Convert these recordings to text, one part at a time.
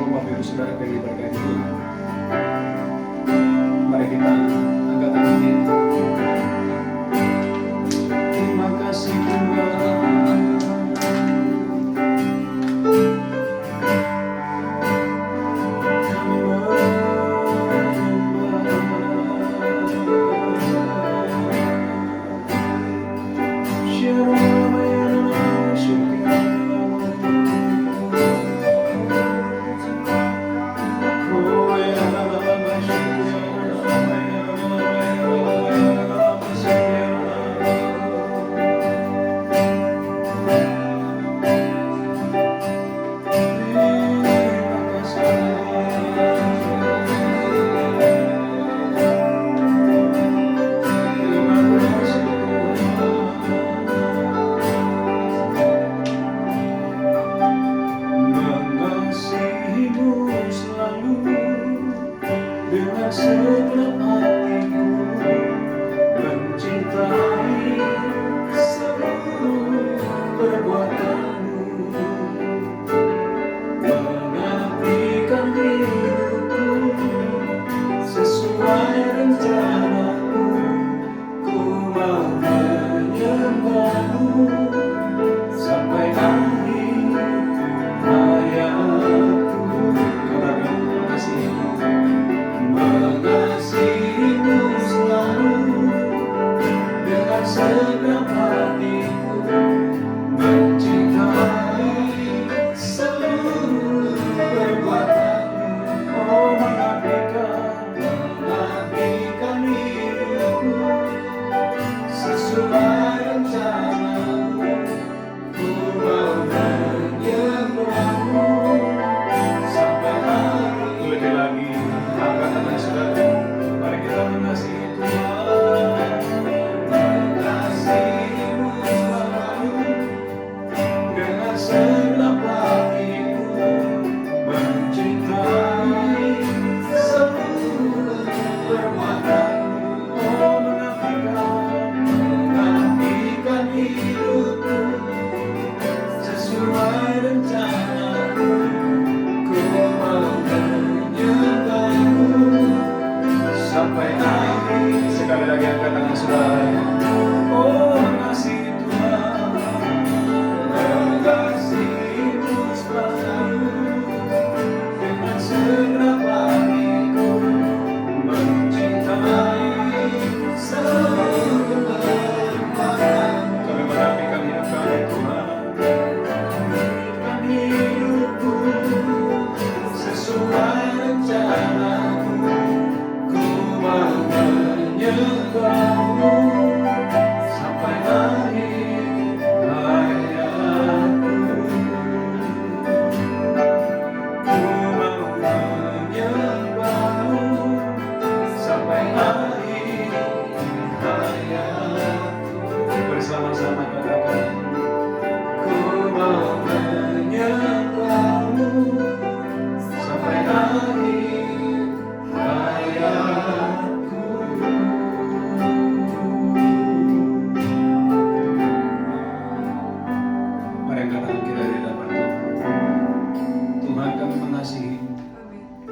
Shalom Bapak Ibu Saudara yang diberkati Tuhan. Mari kita angkat tangan kita. Terima kasih Tuhan.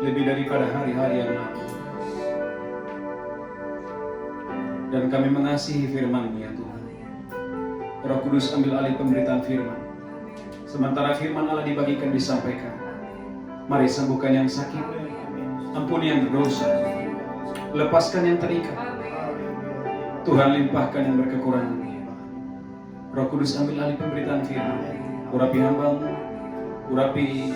Lebih daripada hari-hari yang lalu. Dan kami mengasihi firman-Mu ya Tuhan. Roh Kudus ambil alih pemberitaan firman. Sementara firman Allah dibagikan, disampaikan. Mari sembuhkan yang sakit, ampuni yang berdosa, lepaskan yang terikat. Tuhan limpahkan yang berkekurangan. Roh Kudus ambil alih pemberitaan firman. Urapi hamba-Mu, urapi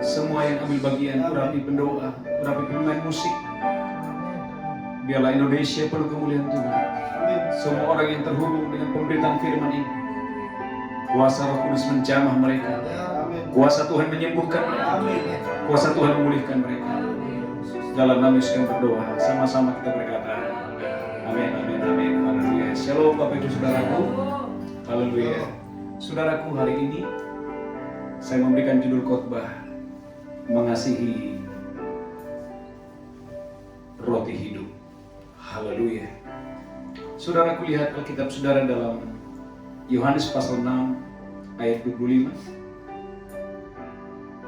semua yang ambil bagian, urapi pendoa, urapi pemain musik. Biarlah Indonesia penuh kemuliaan Tuhan. Semua orang yang terhubung dengan pemberitaan firman ini, kuasa Roh Kudus menjamah mereka. Kuasa Tuhan menyembuhkan mereka. Kuasa Tuhan memulihkan mereka. Dalam nama Yesus kami berdoa. Sama-sama kita berkata, amin, amin, amin. Haleluya. Shalom Bapak Ibu Saudaraku. Haleluya. Saudaraku, hari ini saya memberikan judul khotbah, mengasihi roti hidup. Haleluya. Saudaraku, lihat Alkitab saudara dalam Yohanes pasal 6 ayat 25.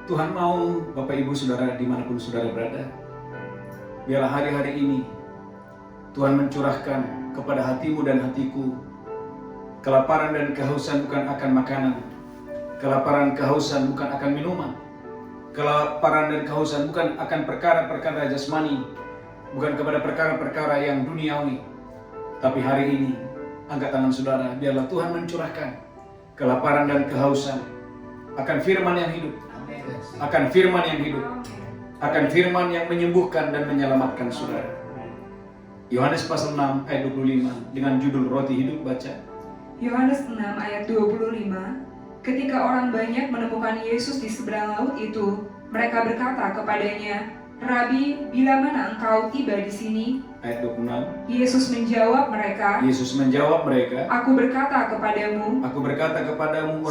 Tuhan mau Bapak Ibu Saudara dimanapun Saudara berada, biarlah hari-hari ini Tuhan mencurahkan kepada hatimu dan hatiku kelaparan dan kehausan bukan akan makanan, kelaparan kehausan bukan akan minuman, kelaparan dan kehausan bukan akan perkara-perkara jasmani, bukan kepada perkara-perkara yang duniawi. Tapi hari ini, angkat tangan saudara, biarlah Tuhan mencurahkan kelaparan dan kehausan akan firman yang hidup, akan firman yang hidup, akan firman yang menyembuhkan dan menyelamatkan saudara. Yohanes pasal 6 ayat 25 dengan judul Roti Hidup, baca. Yohanes 6 ayat 25. Ketika orang banyak menemukan Yesus di seberang laut itu, mereka berkata kepadanya, "Rabi, bila mana engkau tiba di sini?" Ayat 26. Yesus menjawab mereka, "Aku berkata kepadamu,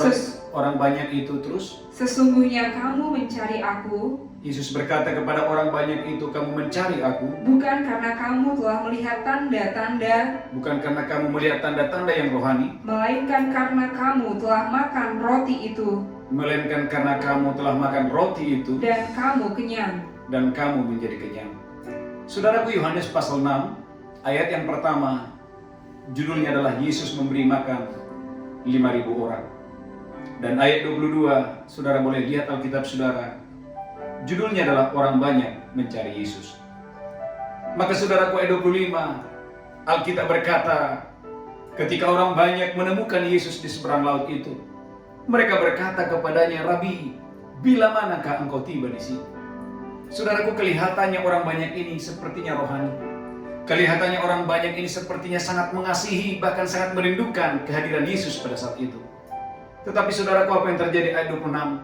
orang banyak itu terus. Sesungguhnya kamu mencari aku." Yesus berkata kepada orang banyak itu, "Kamu mencari aku bukan karena kamu telah melihat tanda-tanda, bukan karena kamu melihat tanda-tanda yang rohani, melainkan karena kamu telah makan roti itu, dan kamu kenyang." Dan kamu menjadi kenyang. Saudaraku, Yohanes pasal 6 ayat yang pertama judulnya adalah Yesus memberi makan 5.000 orang. Dan ayat 22, saudara boleh lihat Alkitab saudara, judulnya adalah orang banyak mencari Yesus. Maka saudaraku, ayat 25 Alkitab berkata, ketika orang banyak menemukan Yesus di seberang laut itu, mereka berkata kepadanya, "Rabi, bila manakah engkau tiba di sini?" Saudaraku, kelihatannya orang banyak ini sepertinya rohani. Kelihatannya orang banyak ini sepertinya sangat mengasihi, bahkan sangat merindukan kehadiran Yesus pada saat itu. Tetapi saudaraku, apa yang terjadi ayat 26?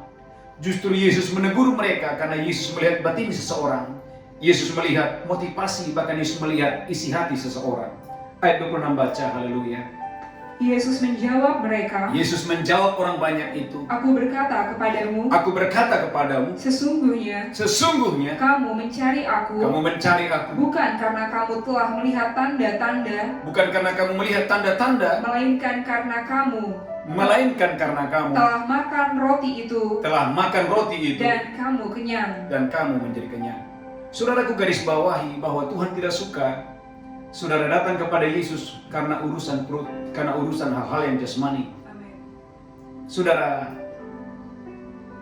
Justru Yesus menegur mereka karena Yesus melihat batin seseorang. Yesus melihat motivasi, bahkan Yesus melihat isi hati seseorang. Ayat 26 baca, haleluya. Yesus menjawab orang banyak itu, Aku berkata kepadamu, sesungguhnya kamu mencari aku, bukan karena kamu telah melihat tanda-tanda, melainkan karena kamu telah makan roti itu, dan kamu kenyang. Dan kamu menjadi kenyang. Saudaraku, garis bawahi bahwa Tuhan tidak suka saudara datang kepada Yesus karena urusan perut, karena urusan hal-hal yang jasmani. Amen. Saudara,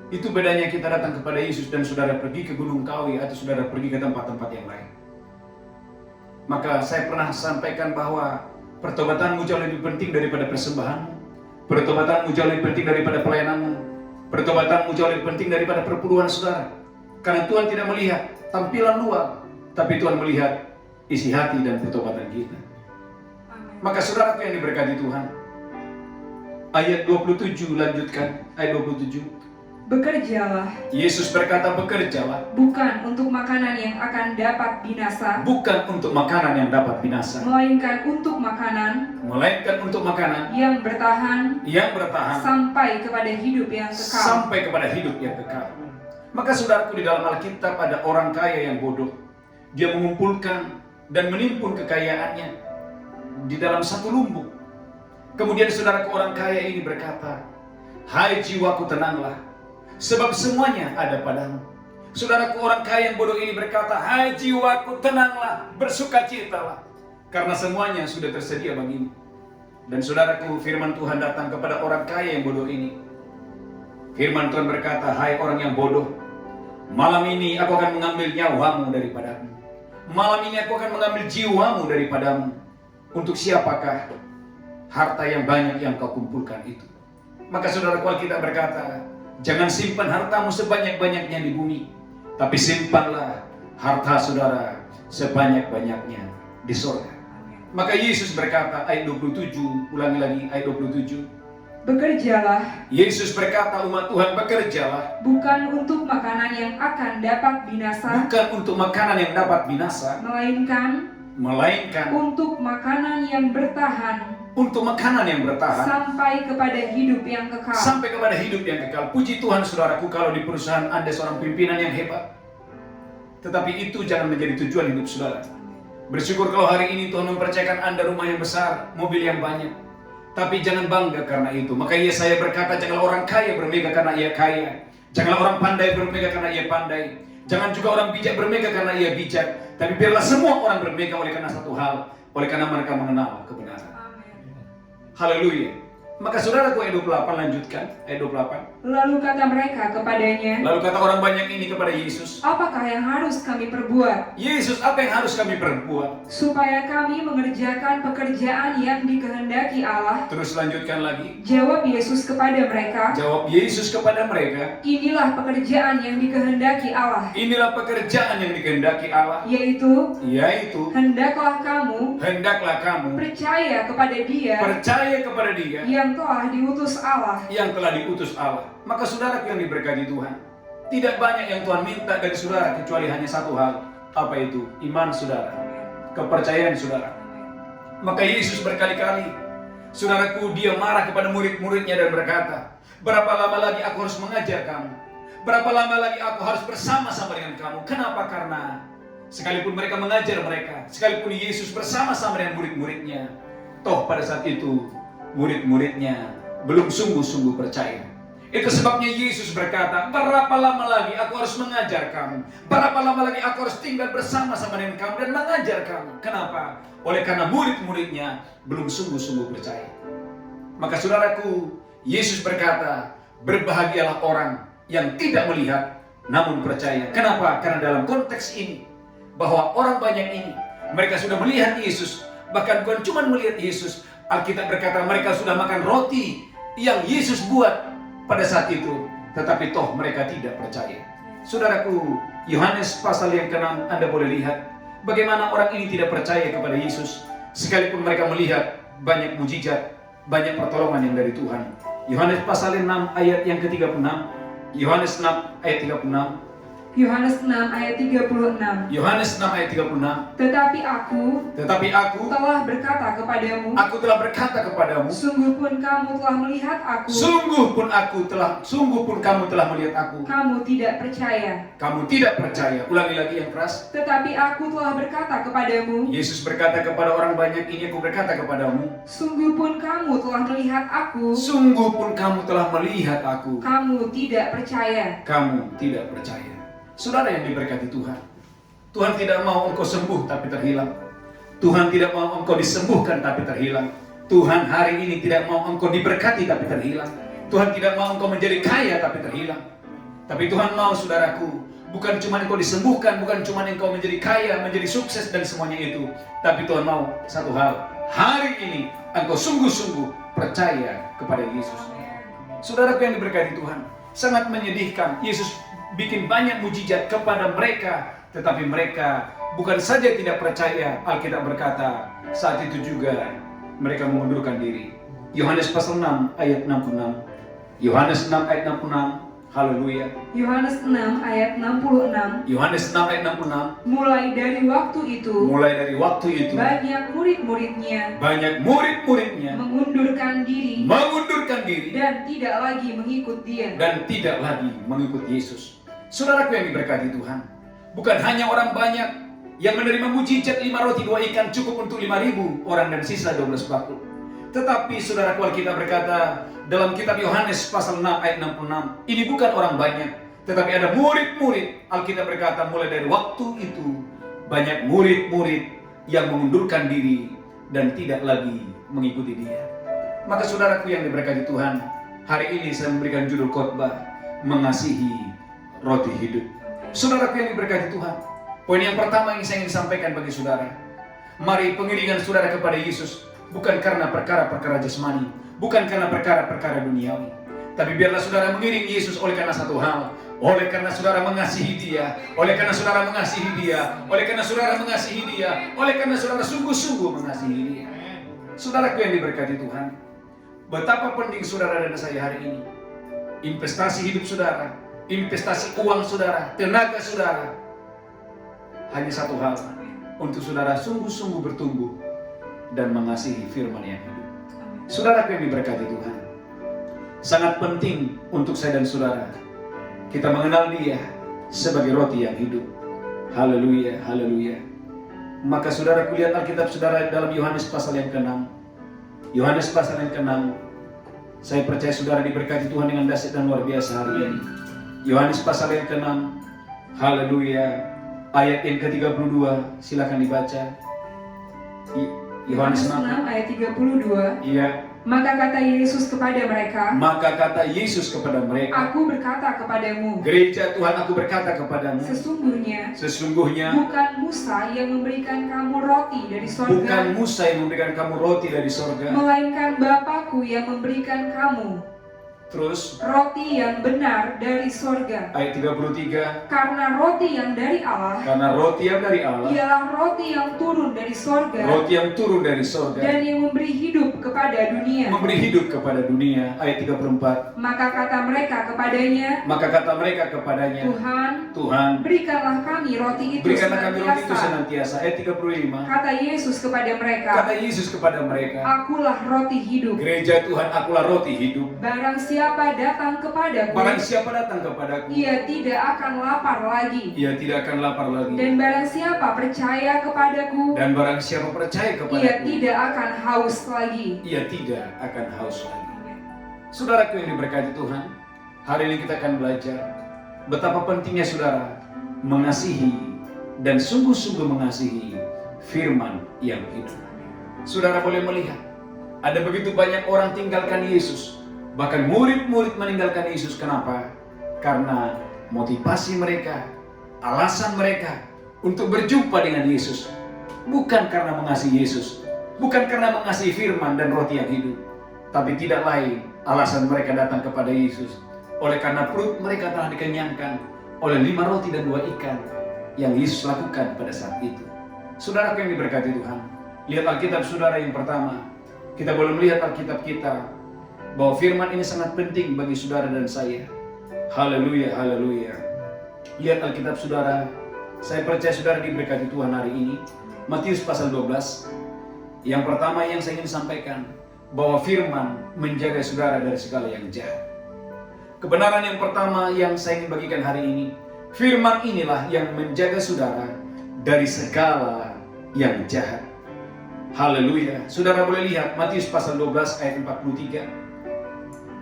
itu bedanya kita datang kepada Yesus dan saudara pergi ke Gunung Kawi atau saudara pergi ke tempat-tempat yang lain. Maka saya pernah sampaikan bahwa pertobatanmu jauh lebih penting daripada persembahanmu. Pertobatanmu jauh lebih penting daripada pelayananmu. Pertobatanmu jauh lebih penting daripada perpuluhan saudara. Karena Tuhan tidak melihat tampilan luar, tapi Tuhan melihat isi hati dan pertobatan kita. Amen. Maka saudaraku yang diberkati Tuhan, ayat 27 lanjutkan, ayat 27. Bekerjalah. Yesus berkata, bekerjalah. Bukan untuk makanan yang akan dapat binasa. Melainkan untuk makanan yang bertahan. Sampai kepada hidup yang kekal. Maka saudaraku, di dalam Alkitab ada orang kaya yang bodoh. Dia mengumpulkan dan menimpun kekayaannya di dalam satu lumbung. Kemudian saudaraku, orang kaya ini berkata, "Hai jiwaku, tenanglah, sebab semuanya ada padamu." Saudaraku, orang kaya yang bodoh ini berkata, "Hai jiwaku, tenanglah, bersukacitalah, karena semuanya sudah tersedia bagimu." Dan saudaraku, firman Tuhan datang kepada orang kaya yang bodoh ini. Firman Tuhan berkata, "Hai orang yang bodoh, malam ini aku akan mengambil nyawamu daripadamu. Malam ini aku akan mengambil jiwamu daripadamu. Untuk siapakah harta yang banyak yang kau kumpulkan itu?" Maka saudaraku, Alkitab berkata, jangan simpan hartamu sebanyak-banyaknya di bumi, tapi simpanlah harta saudara sebanyak-banyaknya di surga. Maka Yesus berkata, ayat 27, ulangi lagi ayat 27. Bekerjalah. Yesus berkata, umat Tuhan, bekerjalah. Bukan untuk makanan yang akan dapat binasa. Melainkan untuk makanan yang bertahan. Sampai kepada hidup yang kekal. Puji Tuhan saudaraku, kalau di perusahaan Anda seorang pimpinan yang hebat. Tetapi itu jangan menjadi tujuan hidup saudara. Bersyukur kalau hari ini Tuhan mempercayakan Anda rumah yang besar, mobil yang banyak. Tapi jangan bangga karena itu. Maka Yesaya berkata, janganlah orang kaya bermegah karena ia kaya. Janganlah orang pandai bermegah karena ia pandai. Jangan juga orang bijak bermegah karena ia bijak. Tapi biarlah semua orang bermegah oleh karena satu hal, oleh karena mereka mengenal kebenaran. Haleluya. Maka saudaraku, ayat 28 lanjutkan, ayat 28. Lalu kata mereka kepadanya, Lalu kata orang banyak ini kepada Yesus, apakah yang harus kami perbuat? Yesus, apa yang harus kami perbuat? Supaya kami mengerjakan pekerjaan yang dikehendaki Allah. Terus lanjutkan lagi. Jawab Yesus kepada mereka, Jawab Yesus kepada mereka, inilah pekerjaan yang dikehendaki Allah, inilah pekerjaan yang dikehendaki Allah, yaitu hendaklah kamu percaya kepada Dia yang telah diutus Allah. Maka saudaraku yang diberkati Tuhan, tidak banyak yang Tuhan minta dari saudara kecuali hanya satu hal. Apa itu? Iman saudara, kepercayaan saudara. Maka Yesus berkali-kali, saudaraku, dia marah kepada murid-muridnya dan berkata, berapa lama lagi aku harus mengajar kamu? Berapa lama lagi aku harus bersama-sama dengan kamu? Kenapa? Karena sekalipun mereka mengajar mereka, sekalipun Yesus bersama-sama dengan murid-muridnya, toh pada saat itu murid-muridnya belum sungguh-sungguh percaya. Itu sebabnya Yesus berkata, berapa lama lagi aku harus mengajar kamu? Berapa lama lagi aku harus tinggal bersama-sama dengan kamu dan mengajar kamu? Kenapa? Oleh karena murid-muridnya belum sungguh-sungguh percaya. Maka saudaraku, Yesus berkata, berbahagialah orang yang tidak melihat namun percaya. Kenapa? Karena dalam konteks ini, bahwa orang banyak ini, mereka sudah melihat Yesus. Bahkan bukan cuma melihat Yesus, Alkitab berkata mereka sudah makan roti yang Yesus buat pada saat itu, tetapi toh mereka tidak percaya. Saudaraku, Yohanes pasal yang ke-6 Anda boleh lihat bagaimana orang ini tidak percaya kepada Yesus, sekalipun mereka melihat banyak mujizat, banyak pertolongan yang dari Tuhan. Yohanes pasal 6 ayat yang ke-36. Yohanes 6 ayat 36. Yohanes 6 ayat 36. Yohanes 6 ayat 36. Tetapi aku telah berkata kepadamu, sungguh pun kamu telah melihat aku. Sungguh pun kamu telah melihat aku. Kamu tidak percaya. Kamu tidak percaya. Ulangi lagi yang keras. Tetapi aku telah berkata kepadamu. Yesus berkata kepada orang banyak ini, aku berkata kepadamu. Sungguh pun kamu telah melihat aku. Sungguh pun kamu telah melihat aku. Kamu tidak percaya. Kamu tidak percaya. Saudara yang diberkati Tuhan, Tuhan tidak mau engkau sembuh tapi terhilang. Tuhan tidak mau engkau disembuhkan tapi terhilang. Tuhan hari ini tidak mau engkau diberkati tapi terhilang. Tuhan tidak mau engkau menjadi kaya tapi terhilang. Tapi Tuhan mau, saudaraku, bukan cuma engkau disembuhkan, bukan cuma engkau menjadi kaya, menjadi sukses dan semuanya itu. Tapi Tuhan mau satu hal, hari ini engkau sungguh-sungguh percaya kepada Yesus. Saudaraku yang diberkati Tuhan, sangat menyedihkan. Yesus bikin banyak mujizat kepada mereka, tetapi mereka bukan saja tidak percaya. Alkitab berkata saat itu juga mereka mengundurkan diri. Yohanes pasal 6 ayat 66. Yohanes 6 ayat 66. Haleluya. Yohanes 6 ayat 66. Yohanes 6 ayat 66. Mulai dari waktu itu banyak murid-muridnya mengundurkan diri dan tidak lagi mengikut Yesus. Saudaraku yang diberkati Tuhan, bukan hanya orang banyak yang menerima mujizat 5 roti 2 ikan cukup untuk 5.000 orang dan sisa 12 bakul. Tetapi saudaraku, Alkitab berkata dalam kitab Yohanes pasal 6 ayat 66, ini bukan orang banyak, tetapi ada murid-murid. Alkitab berkata mulai dari waktu itu banyak murid-murid yang mengundurkan diri dan tidak lagi mengikuti dia. Maka saudaraku yang diberkati Tuhan, hari ini saya memberikan judul khotbah, mengasihi roti hidup. Saudaraku yang diberkati Tuhan, poin yang pertama yang saya ingin sampaikan bagi saudara, mari pengiringan saudara kepada Yesus bukan karena perkara-perkara jasmani, bukan karena perkara-perkara duniawi, tapi biarlah saudara mengiring Yesus oleh karena satu hal, oleh karena saudara mengasihi Dia, oleh karena saudara mengasihi Dia, oleh karena saudara mengasihi Dia, oleh karena saudara sungguh-sungguh mengasihi Dia. Saudaraku yang diberkati Tuhan, betapa penting saudara dan saya hari ini, investasi hidup saudara, investasi uang saudara, tenaga saudara, hanya satu hal, untuk saudara sungguh-sungguh bertumbuh dan mengasihi firman yang hidup. Saudaraku yang diberkati Tuhan, sangat penting untuk saya dan saudara kita mengenal Dia sebagai roti yang hidup. Haleluya, haleluya. Maka saudara kulihat Alkitab saudara dalam Yohanes pasal yang ke-6. Yohanes pasal yang ke-6. Saya percaya saudara diberkati Tuhan dengan dahsyat dan luar biasa hari ini. Yohanes pasal yang ke-6. Haleluya. Ayat yang ke-32, silakan dibaca. Yohanes 6 ayat 32. Iya. Maka kata Yesus kepada mereka, Maka kata Yesus kepada mereka, Aku berkata kepadamu, gereja Tuhan, aku berkata kepadamu, sesungguhnya bukan Musa yang memberikan kamu roti dari bukan sorga, Musa yang memberikan kamu roti dari sorga, melainkan Bapakku yang memberikan kamu terus roti yang benar dari sorga. ayat 33, Karena roti yang dari Allah karena roti yang dari Allah, ialah roti yang turun dari sorga roti yang turun dari sorga, dan yang memberi hidup kepada dunia. memberi hidup kepada dunia. Ayat 34, Maka kata mereka kepadanya, maka kata mereka kepadanya, Tuhan, berikanlah kami roti itu berikanlah kami roti itu senantiasa. senantiasa. Ayat 35, Kata Yesus kepada mereka, kata Yesus kepada mereka, Akulah roti hidup. gereja Tuhan, akulah roti hidup. Barang siapa datang kepadaku, Barang siapa datang kepadaku, ia tidak akan lapar lagi. ia tidak akan lapar lagi. Dan barang siapa percaya kepadaku, Dan barang siapa percaya ia kepadaku, tidak akan haus lagi. ia tidak akan haus lagi. Saudaraku yang diberkati Tuhan, hari ini kita akan belajar betapa pentingnya saudara mengasihi dan sungguh-sungguh mengasihi firman yang hidup. Saudara boleh melihat, ada begitu banyak orang tinggalkan Yesus. Bahkan murid-murid meninggalkan Yesus. Kenapa? Karena motivasi mereka, alasan mereka untuk berjumpa dengan Yesus bukan karena mengasihi Yesus, bukan karena mengasihi firman dan roti yang hidup, tapi tidak lain alasan mereka datang kepada Yesus oleh karena perut mereka telah dikenyangkan oleh 5 roti dan 2 ikan yang Yesus lakukan pada saat itu. Saudara yang diberkati Tuhan, lihat Alkitab saudara yang pertama. Kita boleh melihat Alkitab kita bahwa firman ini sangat penting bagi saudara dan saya. Haleluya, haleluya. Lihat Alkitab saudara. Saya percaya saudara diberkati Tuhan hari ini. Matius pasal 12. Yang pertama yang saya ingin sampaikan, bahwa firman menjaga saudara dari segala yang jahat. Kebenaran yang pertama yang saya ingin bagikan hari ini, firman inilah yang menjaga saudara dari segala yang jahat. Haleluya. Saudara boleh lihat Matius pasal 12 ayat 43.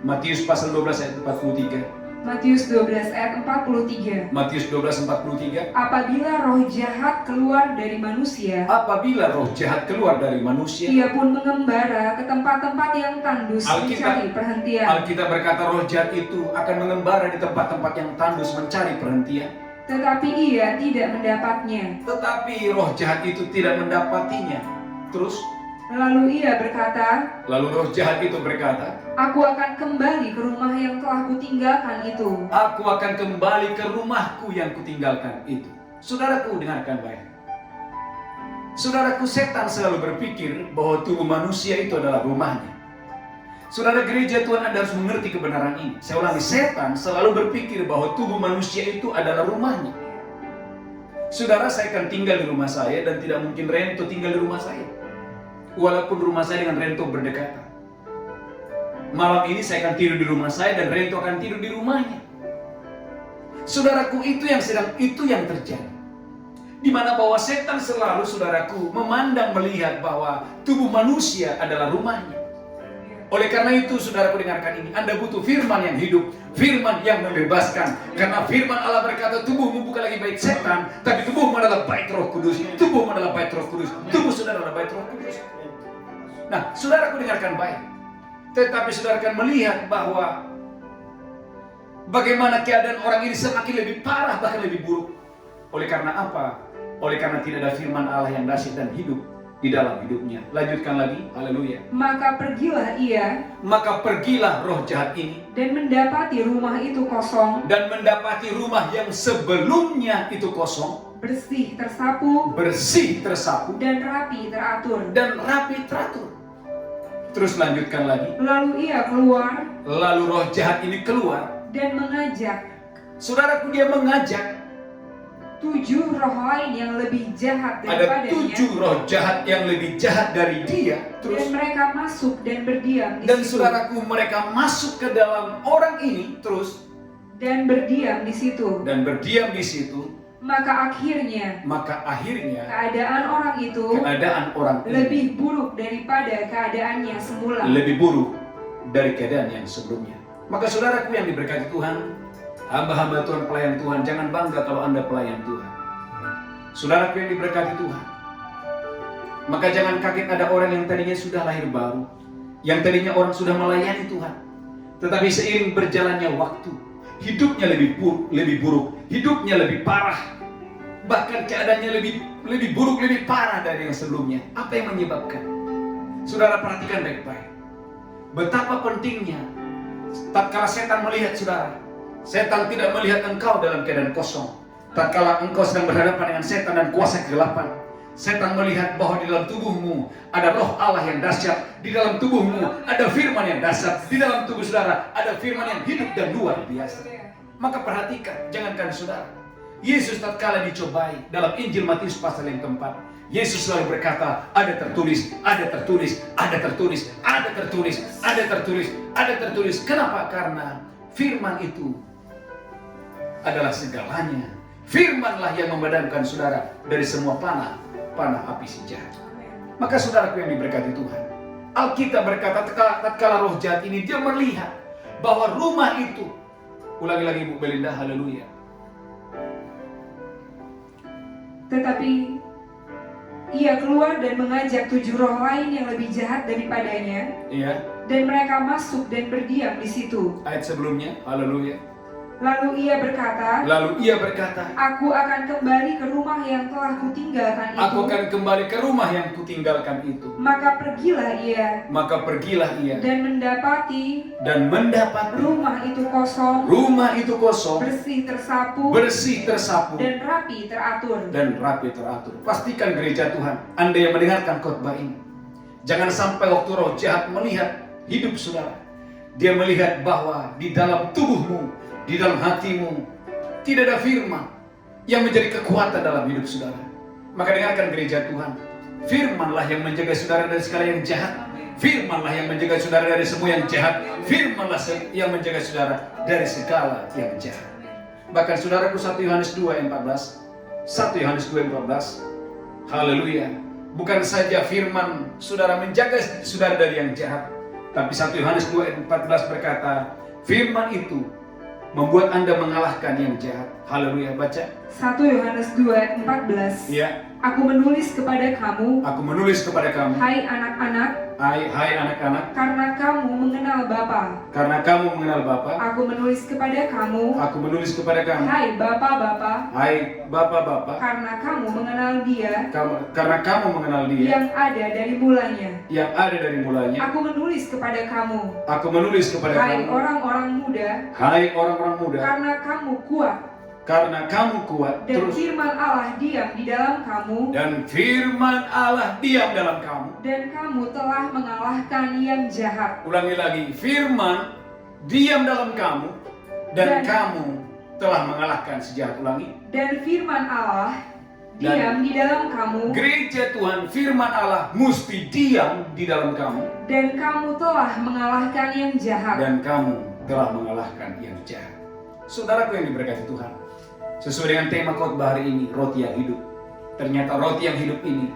Matius pasal 12 ayat 43. Matius 12 ayat 43. Matius 12:43. Apabila roh jahat keluar dari manusia, Apabila roh jahat keluar dari manusia, ia pun mengembara ke tempat-tempat yang tandus mencari perhentian. Alkitab berkata roh jahat itu akan mengembara di tempat-tempat yang tandus mencari perhentian. Tetapi ia tidak mendapatnya. Tetapi roh jahat itu tidak mendapatinya. Terus, Lalu ia berkata, lalu roh jahat itu berkata, Aku akan kembali ke rumah yang telah kutinggalkan itu. Aku akan kembali ke rumahku yang kutinggalkan itu. Saudaraku, dengarkan baik. Saudaraku, setan selalu berpikir bahwa tubuh manusia itu adalah rumahnya. Saudara gereja Tuhan, Anda harus mengerti kebenaran ini. Saya ulangi, setan selalu berpikir bahwa tubuh manusia itu adalah rumahnya. Saudara, saya akan tinggal di rumah saya dan tidak mungkin Rento tinggal di rumah saya. Walaupun rumah saya dengan Rento berdekatan. Malam ini saya akan tidur di rumah saya dan Rento akan tidur di rumahnya. Saudaraku, itu yang terjadi. Di mana bahwa setan selalu, saudaraku, memandang melihat bahwa tubuh manusia adalah rumahnya. Oleh karena itu, saudaraku, dengarkan ini. Anda butuh firman yang hidup, firman yang membebaskan. Karena firman Allah berkata, tubuhmu bukan lagi bait setan, tapi tubuhmu adalah bait Roh Kudus. Tubuhmu adalah bait Roh Kudus. Tubuh saudara adalah bait Roh Kudus. Nah, saudaraku, dengarkan baik. Tetapi saudara akan melihat bahwa bagaimana keadaan orang ini semakin lebih parah, bahkan lebih buruk. Oleh karena apa? Oleh karena tidak ada firman Allah yang dahsyat dan hidup di dalam hidupnya. Lanjutkan lagi, haleluya. Maka pergilah roh jahat ini dan mendapati rumah itu kosong, dan mendapati rumah yang sebelumnya itu kosong, bersih tersapu dan rapi teratur. Terus lanjutkan lagi. Lalu ia keluar, lalu roh jahat ini keluar dan mengajak, saudaraku, dia mengajak 7 roh lain yang lebih jahat ada daripadanya. 7 roh jahat yang lebih jahat dari dia. Terus, dan mereka masuk dan berdiam di dan situ. saudaraku, mereka masuk ke dalam orang ini terus Dan berdiam di situ. Maka akhirnya keadaan orang itu lebih buruk daripada keadaannya semula. lebih buruk dari keadaan yang sebelumnya. Maka saudaraku yang diberkati Tuhan, Hamba-hamba Tuhan, pelayan Tuhan, jangan bangga kalau Anda pelayan Tuhan. Saudaraku yang diberkati Tuhan, maka jangan kaget ada orang yang tadinya sudah lahir baru, yang tadinya orang sudah melayani Tuhan, tetapi seiring berjalannya waktu, hidupnya lebih buruk, hidupnya lebih parah, bahkan keadaannya lebih buruk, lebih parah dari yang sebelumnya. Apa yang menyebabkan? Saudara perhatikan baik-baik, betapa pentingnya tatkala setan melihat saudara. Setan tidak melihat engkau dalam keadaan kosong. Tatkala engkau sedang berhadapan dengan setan dan kuasa kegelapan, setan melihat bahwa di dalam tubuhmu ada roh Allah yang dahsyat, di dalam tubuhmu ada firman yang dahsyat, di dalam tubuh saudara ada firman yang hidup dan luar biasa. Maka perhatikan, jangankan saudara, Yesus tatkala dicobai dalam Injil Matius pasal yang keempat, Yesus selalu berkata, ada tertulis, ada tertulis, ada tertulis, ada tertulis, ada tertulis, ada tertulis. Kenapa? Karena firman itu adalah segalanya. Firmanlah yang memadamkan saudara dari semua panah api si jahat. Maka saudaraku yang diberkati Tuhan, Alkitab berkata tatkala roh jahat ini dia melihat bahwa rumah itu, ulangi lagi Bu Belinda, haleluya. Tetapi ia keluar dan mengajak 7 roh lain yang lebih jahat daripadanya. Iya. Dan mereka masuk dan berdiam di situ. Ayat sebelumnya, haleluya. Lalu ia berkata, Aku akan kembali ke rumah yang telah kutinggalkan itu. Aku akan kembali ke rumah yang kutinggalkan itu. Maka pergilah ia. Dan mendapati rumah itu kosong. Bersih tersapu. Dan rapi teratur. Pastikan gereja Tuhan, Anda yang mendengarkan khotbah ini, jangan sampai waktu roh jahat melihat hidup saudara, dia melihat bahwa di dalam tubuhmu, di dalam hatimu tidak ada firman yang menjadi kekuatan dalam hidup saudara. Maka dengarkan gereja Tuhan, firmanlah yang menjaga saudara dari segala yang jahat. Firmanlah yang menjaga saudara dari semua yang jahat. Firmanlah yang menjaga saudara dari segala yang jahat. Bahkan saudaraku, 1 Yohanes 2:14, 1 Yohanes 2:14, haleluya. Bukan saja firman saudara menjaga saudara dari yang jahat, tapi 1 Yohanes 2:14 berkata, firman itu membuat Anda mengalahkan yang jahat. Haleluya, baca. 1 Yohanes 2:14. Ya. Aku menulis kepada kamu. Hai anak-anak. Karena kamu mengenal Bapa. Aku menulis kepada kamu. Hai Bapa-bapa. Karena kamu mengenal Dia. Yang ada dari mulanya. Aku menulis kepada kamu. Hai orang-orang muda. Karena kamu kuat. Dan firman Allah diam di dalam kamu. Dan kamu telah mengalahkan yang jahat. Ulangi lagi, firman diam dalam kamu dan kamu telah mengalahkan si jahat. Ulangi. Dan firman Allah diam di dalam kamu. Gereja Tuhan, firman Allah mesti diam di dalam kamu. Dan kamu telah mengalahkan yang jahat. Saudaraku yang diberkati Tuhan, sesuai dengan tema khotbah hari ini, roti yang hidup. Ternyata roti yang hidup ini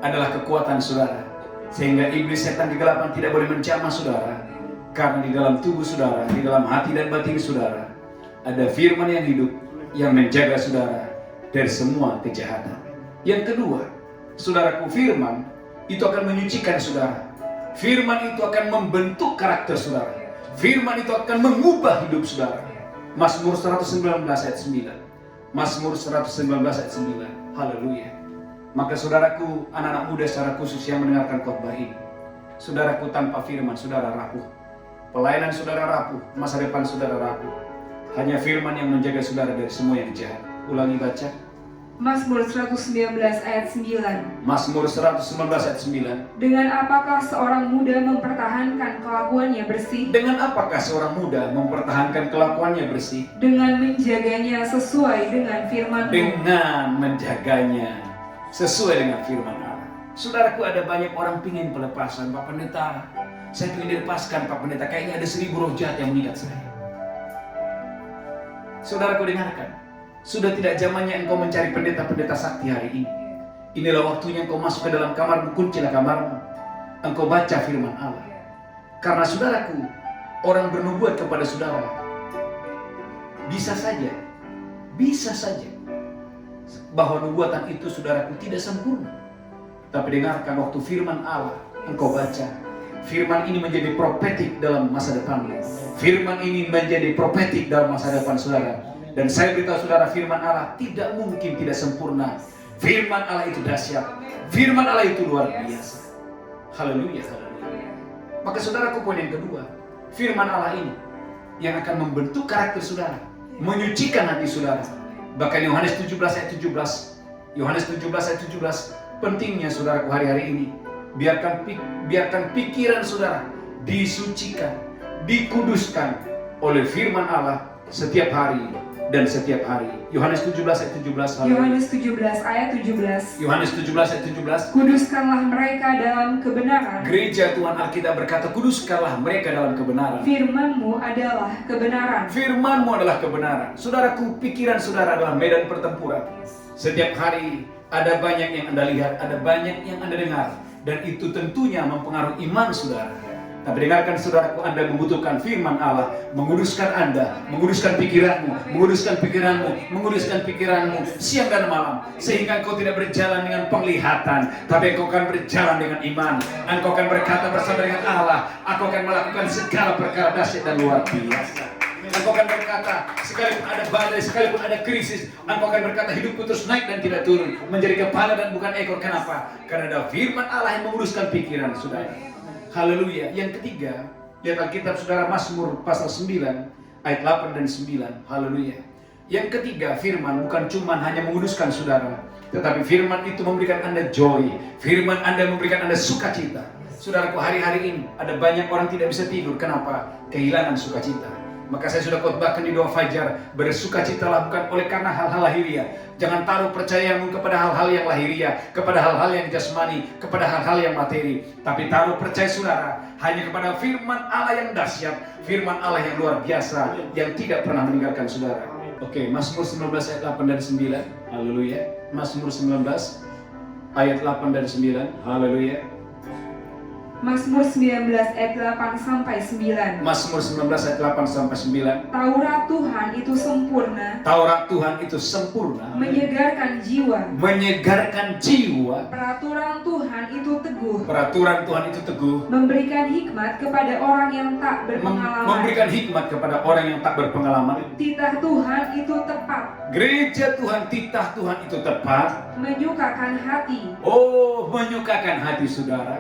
adalah kekuatan saudara, sehingga iblis setan kegelapan tidak boleh menjamah saudara. Karena di dalam tubuh saudara, di dalam hati dan batin saudara, ada firman yang hidup yang menjaga saudara dari semua kejahatan. Yang kedua, saudaraku, firman itu akan menyucikan saudara. Firman itu akan membentuk karakter saudara. Firman itu akan mengubah hidup saudara. Mazmur 119 ayat 9. Mazmur 119 ayat 9. Haleluya. Maka saudaraku, anak-anak muda secara khusus yang mendengarkan khotbah ini, saudaraku, tanpa firman saudara rapuh. Pelayanan saudara rapuh, masa depan saudara rapuh. Hanya firman yang menjaga saudara dari semua yang jahat. Ulangi, baca. Mazmur 119 ayat 9. Mazmur 119 ayat 9. Dengan apakah seorang muda mempertahankan kelakuannya bersih? Dengan apakah seorang muda mempertahankan kelakuannya bersih? Dengan menjaganya sesuai dengan firman-Mu. Dengan menjaganya sesuai dengan firman Allah. Saudaraku, ada banyak orang pingin pelepasan. Pak Pendeta, saya ingin dilepaskan Pak Pendeta. Kayaknya ada 1000 roh jahat yang mengikat saya. Saudaraku, dengarkan. Sudah tidak zamannya engkau mencari pendeta-pendeta sakti hari ini. Inilah waktunya engkau masuk ke dalam kamarmu, kuncilah kamarmu. Engkau baca firman Allah. Karena saudaraku, orang bernubuat kepada saudara Bisa saja bahwa nubuatan itu saudaraku tidak sempurna. Tapi dengarkan, waktu firman Allah engkau baca, firman ini menjadi profetik dalam masa depanmu. Firman ini menjadi profetik dalam masa depan saudara. Dan saya beritahu saudara, firman Allah tidak mungkin tidak sempurna. Firman Allah itu dahsyat. Firman Allah itu luar biasa. Haleluya. Maka saudaraku, poin yang kedua, firman Allah ini yang akan membentuk karakter saudara, menyucikan hati saudara. Bahkan Yohanes 17 ayat 17, pentingnya saudaraku hari-hari ini, biarkan pikiran saudara disucikan, dikuduskan oleh firman Allah setiap hari dan setiap hari. Yohanes 17 ayat 17. Yohanes 17 ayat 17. Yohanes 17 ayat 17. Kuduskanlah mereka dalam kebenaran. Gereja Tuhan Alkitab berkata, kuduskanlah mereka dalam kebenaran. Firman-Mu adalah kebenaran. Firman-Mu adalah kebenaran. Saudaraku, pikiran saudara adalah medan pertempuran. Setiap hari ada banyak yang Anda lihat, ada banyak yang Anda dengar, dan itu tentunya mempengaruhi iman saudara. Tapi dengarkan saudaraku, Anda membutuhkan firman Allah menguduskan Anda, menguduskan pikiranmu, menguduskan pikiranmu siang dan malam, sehingga engkau tidak berjalan dengan penglihatan, tapi engkau akan berjalan dengan iman. Engkau akan berkata bersama dengan Allah, aku akan melakukan segala perkara dahsyat dan luar biasa. Engkau akan berkata, sekalipun ada badai, sekalipun ada krisis, engkau akan berkata, hidupku terus naik dan tidak turun, menjadi kepala dan bukan ekor. Kenapa? Karena ada firman Allah yang menguduskan pikiran saudara. Haleluya. Yang ketiga, lihat Alkitab saudara, Mazmur pasal 9 ayat 8 dan 9. Haleluya. Yang ketiga, firman bukan cuma hanya menguduskan saudara, tetapi firman itu memberikan Anda joy. Firman Anda memberikan Anda sukacita. Saudaraku, hari-hari ini ada banyak orang tidak bisa tidur. Kenapa? Kehilangan sukacita. Maka saya sudah khotbahkan di doa fajar, bersukacitalah bukan oleh karena hal-hal lahiriah. Jangan taruh percayamu kepada hal-hal yang lahiriah, kepada hal-hal yang jasmani, kepada hal-hal yang materi. Tapi taruh percaya saudara hanya kepada firman Allah yang dahsyat, firman Allah yang luar biasa, yang tidak pernah meninggalkan saudara. Oke, Mazmur 19 ayat 8 dan 9. Haleluya. Mazmur 19 ayat 8 dan 9. Haleluya. Mazmur 19 ayat 8 sampai 9. Mazmur 19 ayat 8 sampai 9. Taurat Tuhan itu sempurna. Taurat Tuhan itu sempurna. Menyegarkan jiwa. Menyegarkan jiwa. Peraturan Tuhan itu teguh. Peraturan Tuhan itu teguh. Memberikan hikmat kepada orang yang tak berpengalaman. Memberikan hikmat kepada orang yang tak berpengalaman. Titah Tuhan itu tepat. Gereja Tuhan, titah Tuhan itu tepat. Menyukakan hati. Oh, menyukakan hati saudara.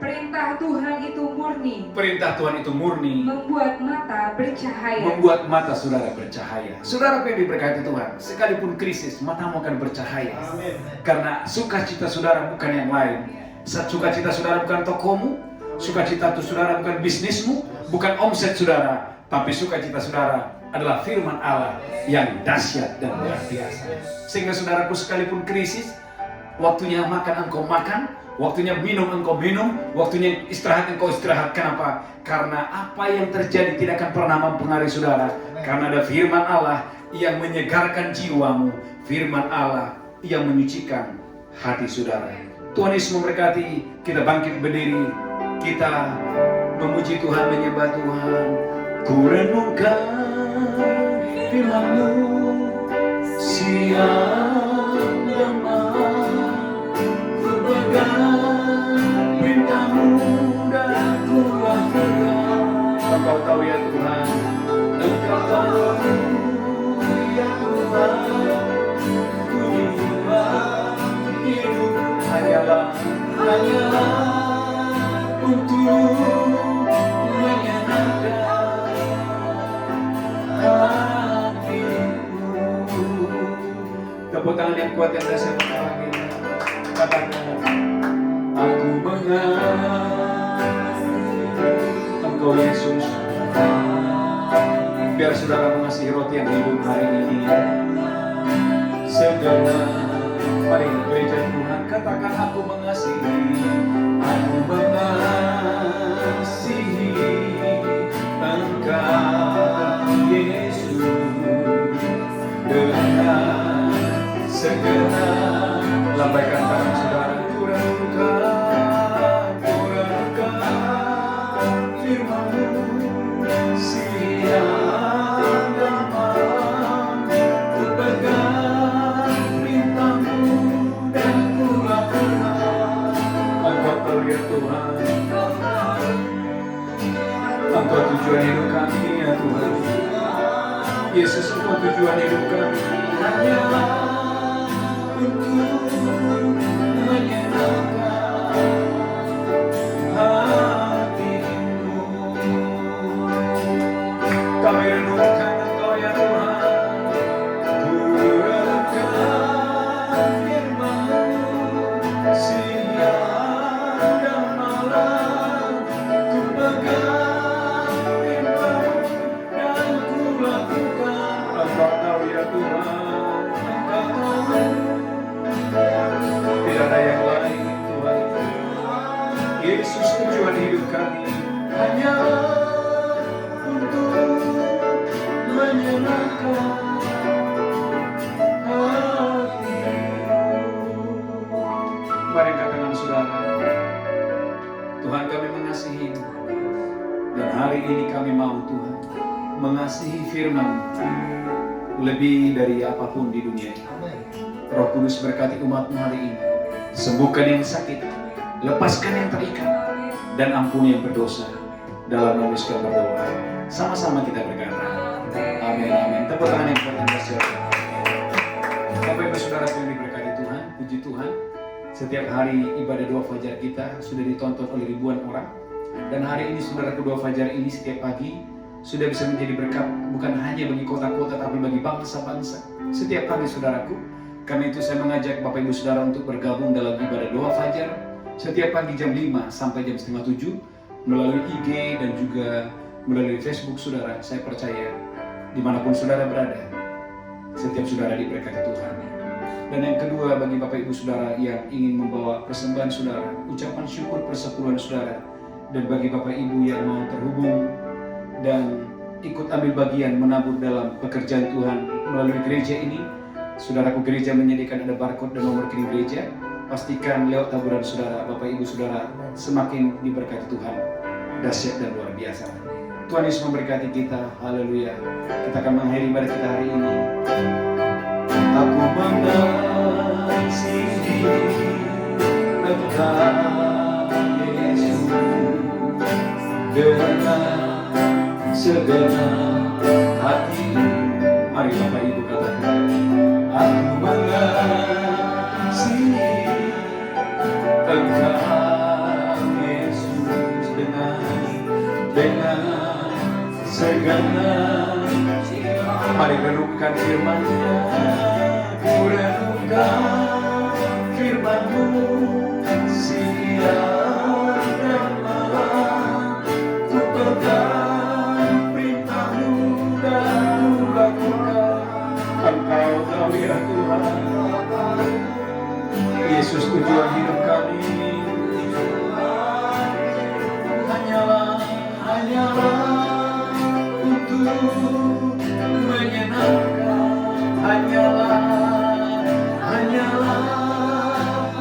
Perintah Tuhan itu murni. Perintah Tuhan itu murni. Membuat mata bercahaya. Membuat mata saudara bercahaya. Saudara yang diberkati Tuhan, sekalipun krisis, matamu akan bercahaya. Amin. Karena sukacita saudara bukan yang lain. Sukacita saudara bukan tokomu. Sukacita itu saudara bukan bisnismu, bukan omset saudara, tapi sukacita saudara adalah firman Allah yang dahsyat dan luar biasa. Sehingga saudaraku, sekalipun krisis, waktunya makan engkau makan, waktunya minum engkau minum, waktunya istirahat engkau istirahat. Kenapa? Karena apa yang terjadi tidak akan pernah mempengaruhi saudara. Karena ada firman Allah yang menyegarkan jiwamu, firman Allah yang menyucikan hati saudara. Tuhan Yesus memberkati. Kita bangkit berdiri, kita memuji Tuhan, menyembah Tuhan. Ku renungkan firman-Mu siang dan malam, ku pegang perintah-Mu dan ku lakukan. Engkau tahu ya Tuhan, Engkau tahu ya Tuhan, ku hidup hanyalah untuk menyenangkan hatimu. Tepuk tangan yang kuat yang dahsyat lagi. Katakan, aku mengasihi Engkau Yesus. Biar saudara mengasihi roti yang hidup hari ini. Segala, mari gereja Tuhan, katakan aku mengasihi. Aku mengasihi Engkau Yesus. Dengan segala, lambaikan tangan saudara. Ku renungkan firman-Mu siang dan malam. Engkau tujuan hidup kami ya Tuhan. Yesus, Engkau tujuan hidup kami. Hanyalah untuk menyenangkan hatimu. Kami renungkan Engkau ya Tuhan, turunkan firman-Mu siang dan malam. Ku pegang firman-Mu dan ku lakukan. Engkau tahu ya Tuhan, Engkau tahu. Tidak ada yang lain Tuhan. Yesus, tujuan hidup kami hanyalah untuk menyenangkan hatimu. Mari angkat tangan saudara. Tuhan, kami mengasihi-Mu, dan hari ini kami mau Tuhan mengasihi firman lebih dari apapun di dunia ini. Roh Kudus, berkati umat-Mu hari ini. Sembuhkan yang sakit, lepaskan yang terikat, dan ampuni yang berdosa. Dalam nama Yesus kami berdoa. Sama-sama kita berkata, amin, amin. Tepuk tangan yang kuat untuk saudara. Bapak Ibu Saudara yang diberkati Tuhan, puji Tuhan. Setiap hari ibadah doa fajar kita sudah ditonton oleh ribuan orang. Dan hari ini saudara, kedua fajar ini setiap pagi sudah bisa menjadi berkat bukan hanya bagi kota-kota tapi bagi bangsa-bangsa. Setiap pagi saudaraku, karena itu saya mengajak Bapak Ibu Saudara untuk bergabung dalam ibadah doa fajar setiap pagi jam 5 sampai jam setengah 7 melalui IG dan juga melalui Facebook saudara. Saya percaya dimanapun saudara berada, setiap saudara diberkati Tuhan. Dan yang kedua, bagi Bapak Ibu Saudara yang ingin membawa persembahan saudara, ucapan syukur persepuluhan saudara, dan bagi Bapak Ibu yang mau terhubung dan ikut ambil bagian menabur dalam pekerjaan Tuhan melalui gereja ini, saudaraku, gereja menyediakan ada barcode dan nomor rekening gereja. Pastikan lewat taburan saudara, Bapak Ibu Saudara semakin diberkati Tuhan, dahsyat dan luar biasa. Tuhan Yesus memberkati kita, haleluya. Kita akan mengakhiri ibadah kita hari ini. Aku mengasihi Engkau Yesus dengan segenap hati. Mari Bapak Ibu katakan, aku mengasihi Engkau Yesus dengan segenap. Mari renungkan firman-Nya, ku renungkan firman-Mu siang dan malam. Ku pegang perintah-Mu dan ku lakukan. Engkau tahu ya Tuhan, Yesus tujuan hidup kami hanyalah untuk menyenangkan, hanyalah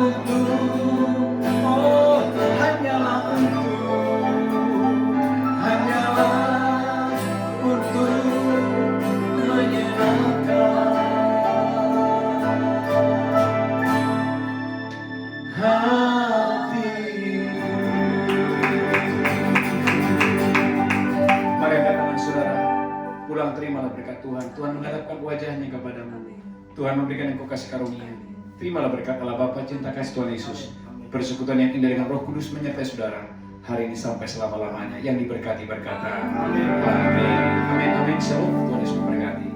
untuk, oh hanyalah untuk menyenangkan hati. Mari angkat tangan saudara, pulang terimalah berkat Tuhan. Tuhan menghadapkan wajahnya kepadamu. Tuhan memberikan engkau kasih karunia. Terimalah berkat Allah Bapa, cinta kasih Tuhan Yesus, persekutuan yang indah dengan Roh Kudus menyertai saudara hari ini sampai selama-lamanya. Yang diberkati berkata, amin, amin, amin, amin. Shalom, Tuhan Yesus memberkati.